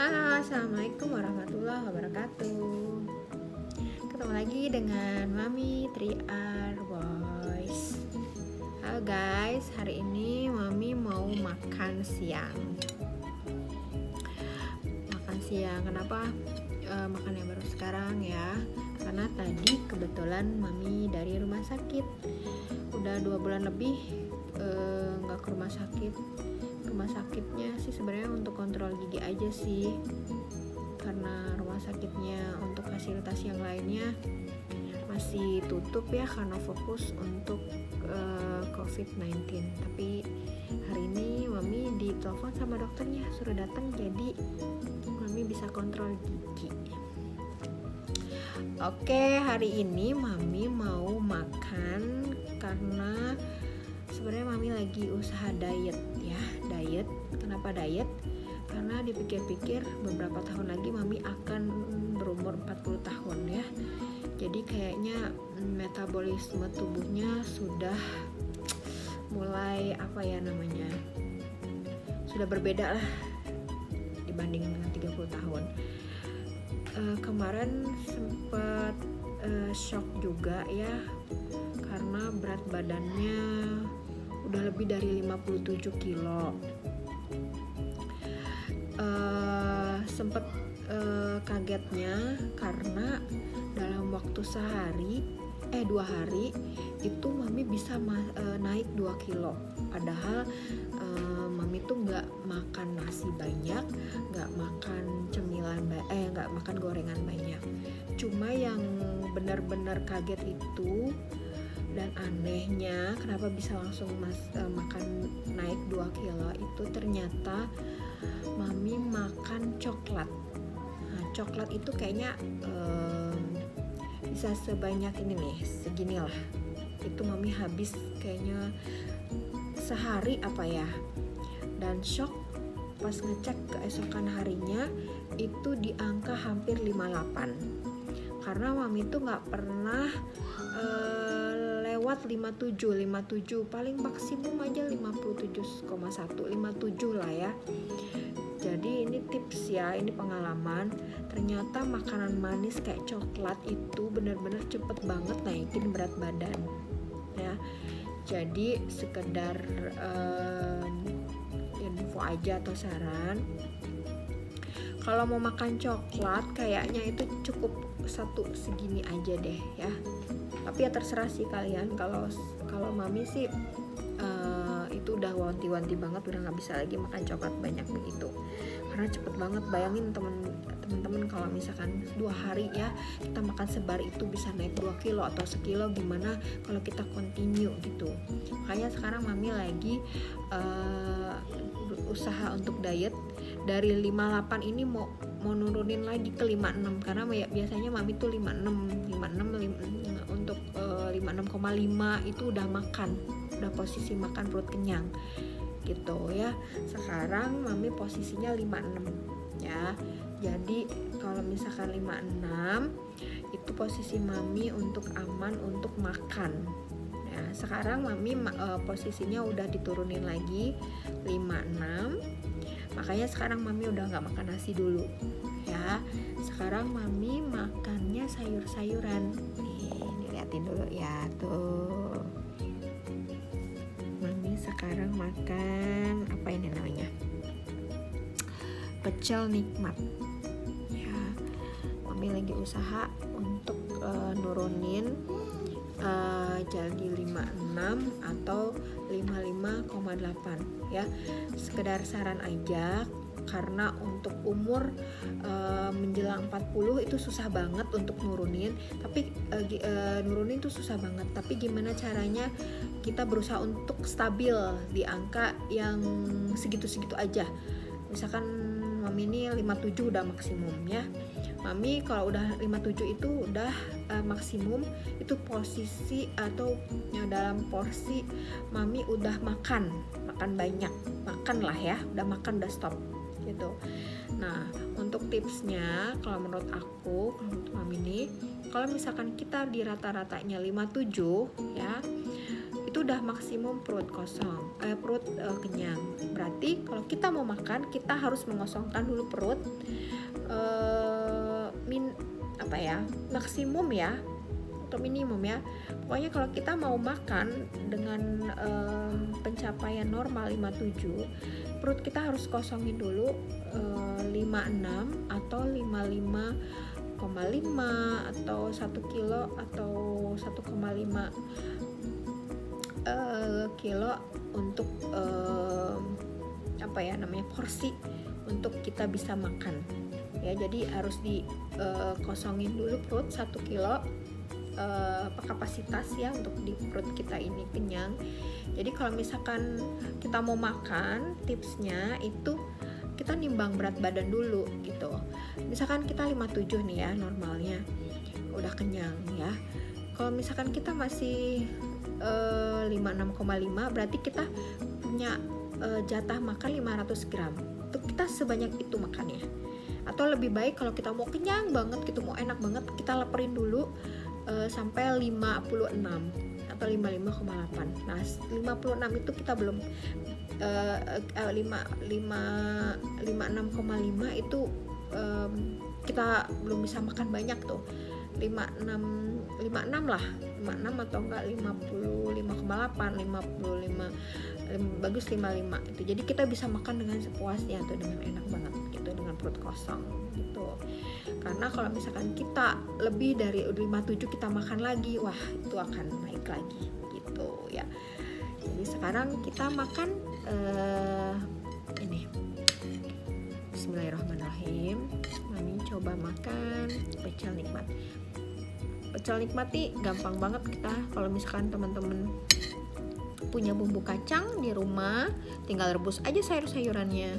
Halo, assalamualaikum warahmatullahi wabarakatuh. Ketemu lagi dengan Mami 3R Boys. Halo guys, hari ini Mami mau makan siang. Kenapa makannya baru sekarang ya? Karena tadi kebetulan Mami dari rumah sakit. Udah 2 bulan lebih nggak ke rumah sakit. Rumah sakitnya sih sebenarnya untuk kontrol gigi aja sih, karena rumah sakitnya untuk fasilitas yang lainnya masih tutup ya karena fokus untuk COVID-19. Tapi hari ini Mami ditelepon sama dokternya suruh datang, jadi Mami bisa kontrol gigi. Oke, hari ini Mami mau makan karena sebenarnya Mami lagi usaha diet ya. Diet, kenapa diet? Karena dipikir-pikir beberapa tahun lagi Mami akan berumur 40 tahun ya. Jadi kayaknya metabolisme tubuhnya sudah mulai sudah berbeda lah dibanding dengan 30 tahun. Kemarin sempat shock juga ya, karena berat badannya udah lebih dari 57 kilo. Sempet kagetnya karena dalam waktu 2 hari itu Mami bisa naik 2 kilo. Padahal Mami tuh gak makan nasi banyak, gak makan gak makan gorengan banyak. Cuma yang benar-benar kaget itu dan anehnya kenapa bisa langsung makan naik 2 kilo itu ternyata Mami makan coklat. Nah, coklat itu kayaknya bisa sebanyak ini nih, segini lah. Itu Mami habis kayaknya sehari dan shock pas ngecek keesokan harinya itu di angka hampir 58. Karena Mami tuh gak pernah lewat 57, paling maksimum aja 57,1, 57 lah ya. Jadi ini tips ya, ini pengalaman. Ternyata makanan manis kayak coklat itu benar-benar cepet banget naikin berat badan ya. Jadi sekedar info aja atau saran, kalau mau makan coklat kayaknya itu cukup satu segini aja deh ya. Tapi ya terserah sih kalian. Kalau Mami sih itu udah wanti-wanti banget, udah nggak bisa lagi makan coklat banyak begitu karena cepet banget. Bayangin teman-teman kalau misalkan 2 hari ya kita makan sebar itu bisa naik 2 kilo atau sekilo, gimana kalau kita continue gitu. Makanya sekarang Mami lagi usaha untuk diet. Dari 58 ini mau nurunin lagi ke 56, karena biasanya Mami tuh 56 untuk 56,5 itu udah posisi makan perut kenyang gitu ya. Sekarang Mami posisinya 56 ya. Jadi kalau misalkan 56 itu posisi Mami untuk aman untuk makan. Nah, sekarang Mami posisinya udah diturunin lagi 56. Makanya sekarang Mami udah gak makan nasi dulu ya. Sekarang Mami makannya sayur-sayuran. Nih liatin dulu ya tuh. Mami sekarang makan apa ini namanya? Pecel nikmat ya. Mami lagi usaha untuk nurunin jadi 56 atau 55,8 ya. Sekedar saran aja, karena untuk umur menjelang 40 itu susah banget untuk nurunin. Tapi nurunin tuh susah banget. Tapi gimana caranya kita berusaha untuk stabil di angka yang segitu-segitu aja. Misalkan Mami ini 57 udah maksimum ya. Mami kalau udah 57 itu udah maksimum, itu posisi atau dalam porsi Mami udah makan banyak, makan lah ya, udah makan, udah stop gitu. Nah, untuk tipsnya kalau menurut aku, kalau menurut Mami nih, kalau misalkan kita di rata-ratanya 57 ya, itu udah maksimum perut kosong, perut kenyang. Berarti kalau kita mau makan, kita harus mengosongkan dulu perut, maksimum ya atau minimum ya. Pokoknya kalau kita mau makan dengan pencapaian normal 57, perut kita harus kosongin dulu 56 atau 55,5 atau 1 kilo atau 1,5 kilo untuk porsi untuk kita bisa makan ya. Jadi harus dikosongin dulu perut 1 kilo kapasitas ya untuk di perut kita ini kenyang. Jadi kalau misalkan kita mau makan, tipsnya itu kita nimbang berat badan dulu gitu. Misalkan kita 57 nih ya normalnya, udah kenyang ya. Kalau misalkan kita masih 56,5, berarti kita punya jatah makan 500 gram. Untuk kita sebanyak itu makannya. Atau lebih baik kalau kita mau kenyang banget gitu, mau enak banget, kita laperin dulu sampai 56 atau 55,8. Nah 56 itu kita belum 56,5 itu kita belum bisa makan banyak tuh. 56 lah, 56 atau enggak 55,8, 55, bagus 55 itu. Jadi kita bisa makan dengan sepuasnya tuh, dengan enak banget gitu, dengan perut kosong gitu. Karena kalau misalkan kita lebih dari 57 kita makan lagi, wah itu akan naik lagi gitu ya. Jadi sekarang kita makan ini. Bismillahirrahmanirrahim. Mami coba makan pecel nikmat. Pecel nikmat nih gampang banget kita. Kalau misalkan teman-teman punya bumbu kacang di rumah, tinggal rebus aja sayur-sayurannya.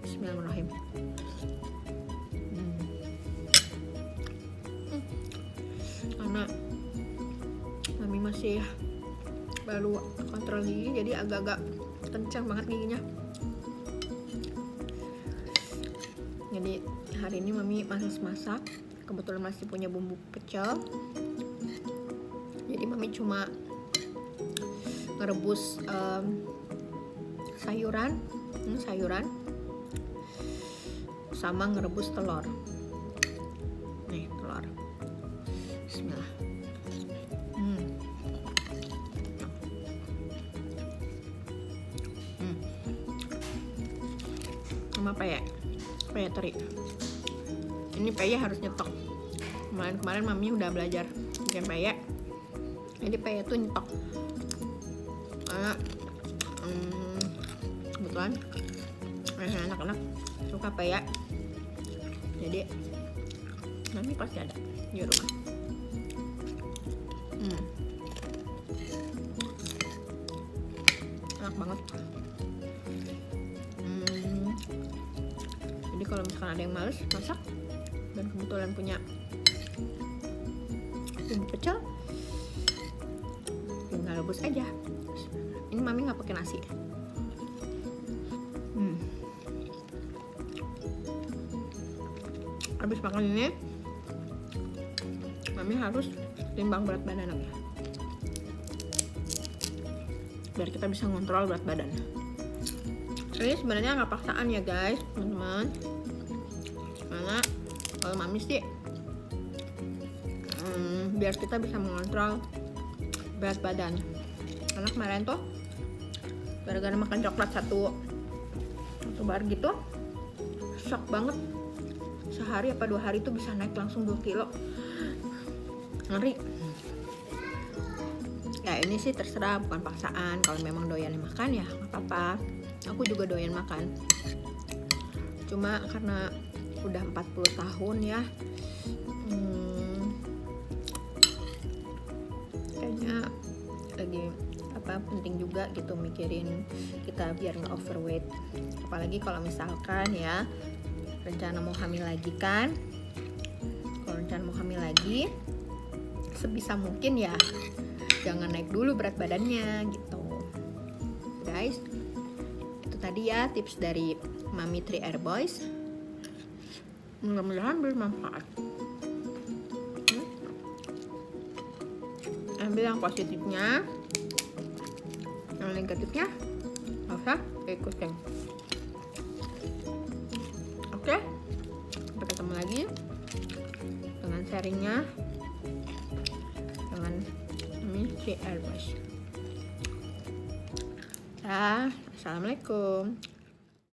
Bismillahirrahmanirrahim. Karena Mami masih baru kontrol gigi, jadi agak-agak kencang banget giginya. Jadi hari ini Mami masak, kebetulan masih punya bumbu pecel. Jadi Mami cuma ngerebus sayuran sama ngerebus telur. Nih telur. Bismillah. Sama peye teri. Ini peye harus nyetok. Kemarin Mami udah belajar bikin peye. Jadi peye tuh nyetok. Karena kebetulan anak-anak suka peye. Jadi Mami pasti ada di rumah. Enak banget. Jadi kalau misalkan ada yang males masak dan kebetulan punya bumbu pecel, tinggal rebus aja. Ini Mami nggak pakai nasi. Habis makan ini, Mami harus timbang berat badan lagi, biar kita bisa ngontrol berat badan. Ini sebenarnya nggak paksaan ya guys, teman-teman. Karena kalau Mami sih biar kita bisa mengontrol berat badan. Karena kemarin tuh gara-gara makan coklat satu bar gitu, shock banget. Sehari apa 2 hari tuh bisa naik langsung 2 kilo. Ngeri. Ya ini sih terserah, bukan paksaan. Kalau memang doyan makan ya nggak apa-apa. Aku juga doyan makan. Cuma karena udah 40 tahun ya, kayaknya lagi penting juga gitu mikirin kita biar nggak overweight. Apalagi kalau misalkan ya rencana mau hamil lagi kan. Kalau rencana mau hamil lagi, sebisa mungkin ya jangan naik dulu berat badannya gitu guys. Itu tadi ya tips dari Mami 3 Air Boys. Mudah-mudahan bermanfaat. Ambil yang positifnya, Yang negatifnya nggak usah ikutin. Oke, sampai ketemu lagi dengan sharingnya dengan si Airbus. Assalamualaikum.